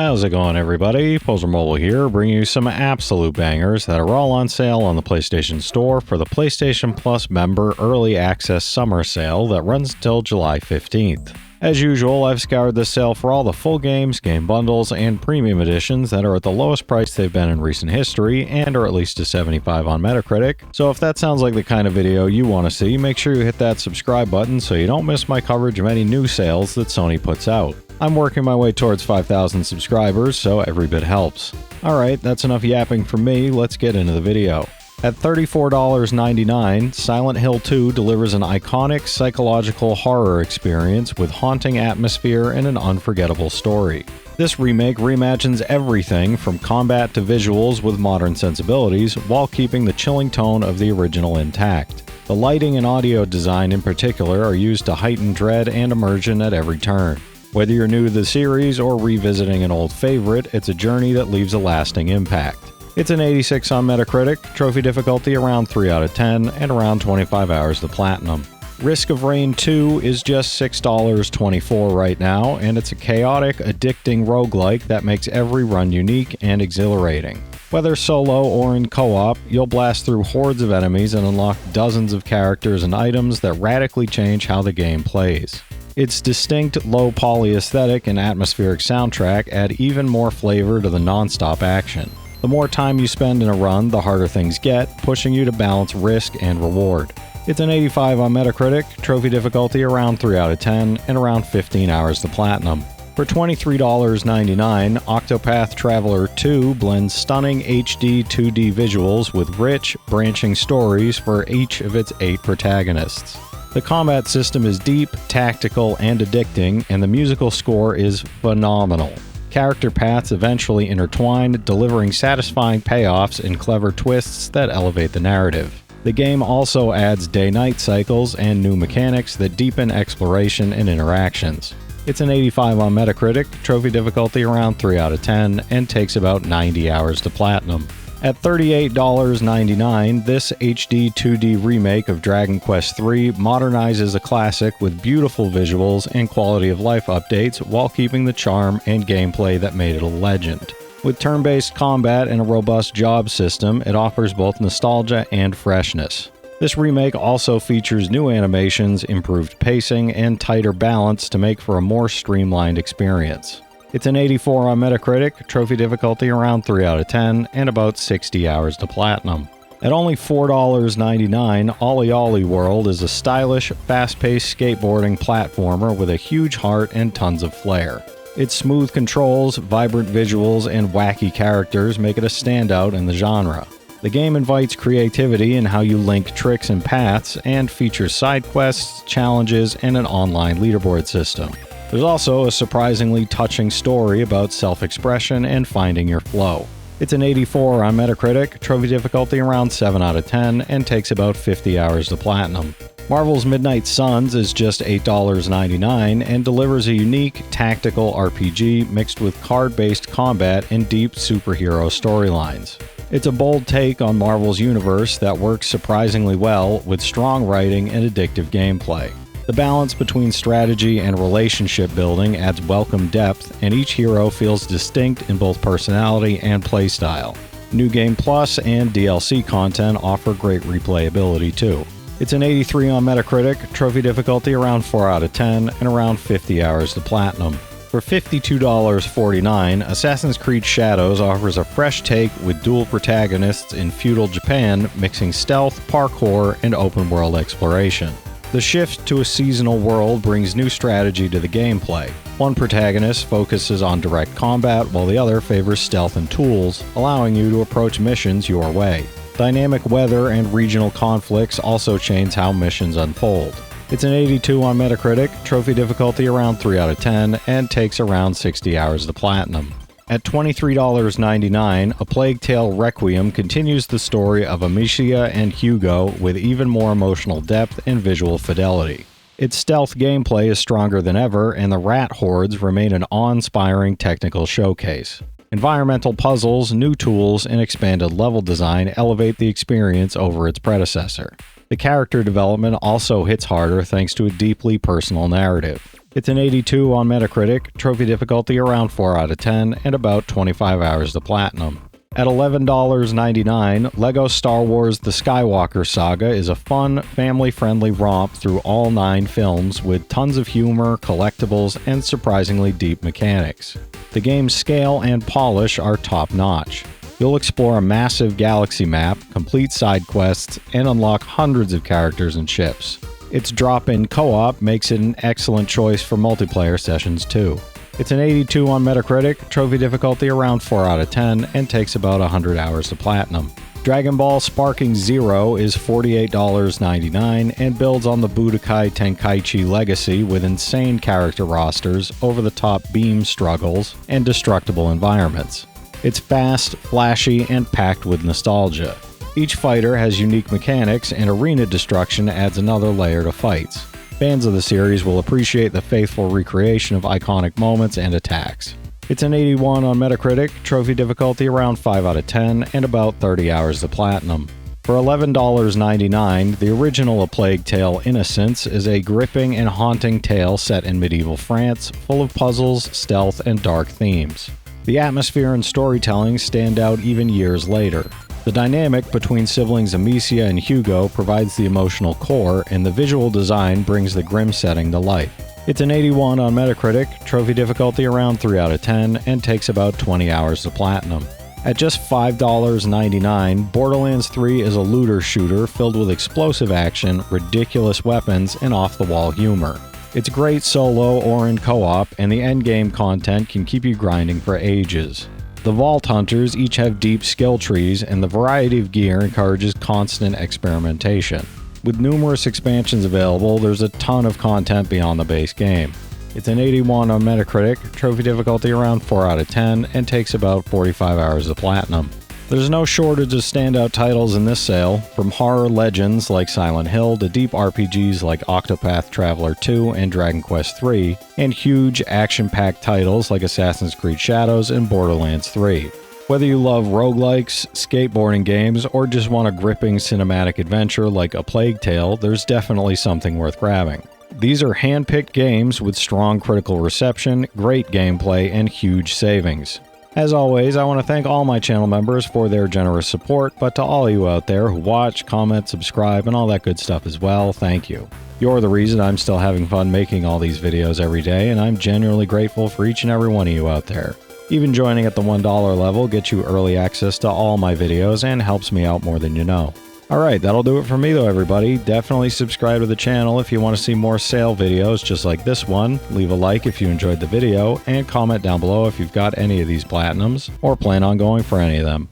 How's it going, everybody? Pozermobil here, bringing you some absolute bangers that are all on sale on the PlayStation Store for the PlayStation Plus member Early Access Summer Sale that runs until July 15th. As usual, I've scoured this sale for all the full games, game bundles, and premium editions that are at the lowest price they've been in recent history and are at least a 75 on Metacritic. So if that sounds like the kind of video you want to see, make sure you hit that subscribe button so you don't miss my coverage of any new sales that Sony puts out. I'm working my way towards 5,000 subscribers, so every bit helps. Alright, that's enough yapping from me, let's get into the video. At $34.99, Silent Hill 2 delivers an iconic psychological horror experience with haunting atmosphere and an unforgettable story. This remake reimagines everything from combat to visuals with modern sensibilities while keeping the chilling tone of the original intact. The lighting and audio design in particular are used to heighten dread and immersion at every turn. Whether you're new to the series or revisiting an old favorite, it's a journey that leaves a lasting impact. It's an 86 on Metacritic, trophy difficulty around 3 out of 10, and around 25 hours to platinum. Risk of Rain 2 is just $6.24 right now, and it's a chaotic, addicting roguelike that makes every run unique and exhilarating. Whether solo or in co-op, you'll blast through hordes of enemies and unlock dozens of characters and items that radically change how the game plays. Its distinct, low-poly aesthetic and atmospheric soundtrack add even more flavor to the non-stop action. The more time you spend in a run, the harder things get, pushing you to balance risk and reward. It's an 85 on Metacritic, trophy difficulty around 3 out of 10, and around 15 hours to platinum. For $23.99, Octopath Traveler 2 blends stunning HD 2D visuals with rich, branching stories for each of its 8 protagonists. The combat system is deep, tactical, and addicting, and the musical score is phenomenal. Character paths eventually intertwine, delivering satisfying payoffs and clever twists that elevate the narrative. The game also adds day-night cycles and new mechanics that deepen exploration and interactions. It's an 85 on Metacritic, trophy difficulty around 3 out of 10, and takes about 90 hours to platinum. At $38.99, this HD 2D remake of Dragon Quest III modernizes a classic with beautiful visuals and quality-of-life updates while keeping the charm and gameplay that made it a legend. With turn-based combat and a robust job system, it offers both nostalgia and freshness. This remake also features new animations, improved pacing, and tighter balance to make for a more streamlined experience. It's an 84 on Metacritic, trophy difficulty around 3 out of 10, and about 60 hours to platinum. At only $4.99, OlliOlli World is a stylish, fast-paced skateboarding platformer with a huge heart and tons of flair. Its smooth controls, vibrant visuals, and wacky characters make it a standout in the genre. The game invites creativity in how you link tricks and paths, and features side quests, challenges, and an online leaderboard system. There's also a surprisingly touching story about self-expression and finding your flow. It's an 84 on Metacritic, trophy difficulty around 7 out of 10, and takes about 50 hours to platinum. Marvel's Midnight Suns is just $8.99 and delivers a unique, tactical RPG mixed with card-based combat and deep superhero storylines. It's a bold take on Marvel's universe that works surprisingly well with strong writing and addictive gameplay. The balance between strategy and relationship building adds welcome depth, and each hero feels distinct in both personality and playstyle. New Game Plus and DLC content offer great replayability too. It's an 83 on Metacritic, trophy difficulty around 4 out of 10, and around 50 hours to platinum. For $52.49, Assassin's Creed Shadows offers a fresh take with dual protagonists in feudal Japan, mixing stealth, parkour, and open-world exploration. The shift to a seasonal world brings new strategy to the gameplay. One protagonist focuses on direct combat while the other favors stealth and tools, allowing you to approach missions your way. Dynamic weather and regional conflicts also change how missions unfold. It's an 82 on Metacritic, trophy difficulty around 3 out of 10, and takes around 60 hours to platinum. At $23.99, A Plague Tale Requiem continues the story of Amicia and Hugo with even more emotional depth and visual fidelity. Its stealth gameplay is stronger than ever, and the rat hordes remain an awe-inspiring technical showcase. Environmental puzzles, new tools, and expanded level design elevate the experience over its predecessor. The character development also hits harder thanks to a deeply personal narrative. It's an 82 on Metacritic, trophy difficulty around 4 out of 10, and about 25 hours to platinum. At $11.99, LEGO Star Wars The Skywalker Saga is a fun, family-friendly romp through all 9 films with tons of humor, collectibles, and surprisingly deep mechanics. The game's scale and polish are top-notch. You'll explore a massive galaxy map, complete side quests, and unlock hundreds of characters and ships. Its drop-in co-op makes it an excellent choice for multiplayer sessions too. It's an 82 on Metacritic, trophy difficulty around 4 out of 10, and takes about 100 hours to platinum. Dragon Ball Sparking Zero is $48.99 and builds on the Budokai Tenkaichi legacy with insane character rosters, over-the-top beam struggles, and destructible environments. It's fast, flashy, and packed with nostalgia. Each fighter has unique mechanics, and arena destruction adds another layer to fights. Fans of the series will appreciate the faithful recreation of iconic moments and attacks. It's an 81 on Metacritic, trophy difficulty around 5 out of 10, and about 30 hours to platinum. For $11.99, the original A Plague Tale Innocence is a gripping and haunting tale set in medieval France, full of puzzles, stealth, and dark themes. The atmosphere and storytelling stand out even years later. The dynamic between siblings Amicia and Hugo provides the emotional core, and the visual design brings the grim setting to life. It's an 81 on Metacritic, trophy difficulty around 3 out of 10, and takes about 20 hours to platinum. At just $5.99, Borderlands 3 is a looter shooter filled with explosive action, ridiculous weapons, and off-the-wall humor. It's great solo or in co-op, and the endgame content can keep you grinding for ages. The Vault Hunters each have deep skill trees, and the variety of gear encourages constant experimentation. With numerous expansions available, there's a ton of content beyond the base game. It's an 81 on Metacritic, trophy difficulty around 4 out of 10, and takes about 45 hours to platinum. There's no shortage of standout titles in this sale, from horror legends like Silent Hill to deep RPGs like Octopath Traveler 2 and Dragon Quest III, and huge action-packed titles like Assassin's Creed Shadows and Borderlands 3. Whether you love roguelikes, skateboarding games, or just want a gripping cinematic adventure like A Plague Tale, there's definitely something worth grabbing. These are hand-picked games with strong critical reception, great gameplay, and huge savings. As always, I want to thank all my channel members for their generous support, but to all you out there who watch, comment, subscribe, and all that good stuff as well, thank you. You're the reason I'm still having fun making all these videos every day, and I'm genuinely grateful for each and every one of you out there. Even joining at the $1 level gets you early access to all my videos and helps me out more than you know. Alright, that'll do it for me though, everybody. Definitely subscribe to the channel if you want to see more sale videos just like this one. Leave a like if you enjoyed the video, and comment down below if you've got any of these platinums or plan on going for any of them.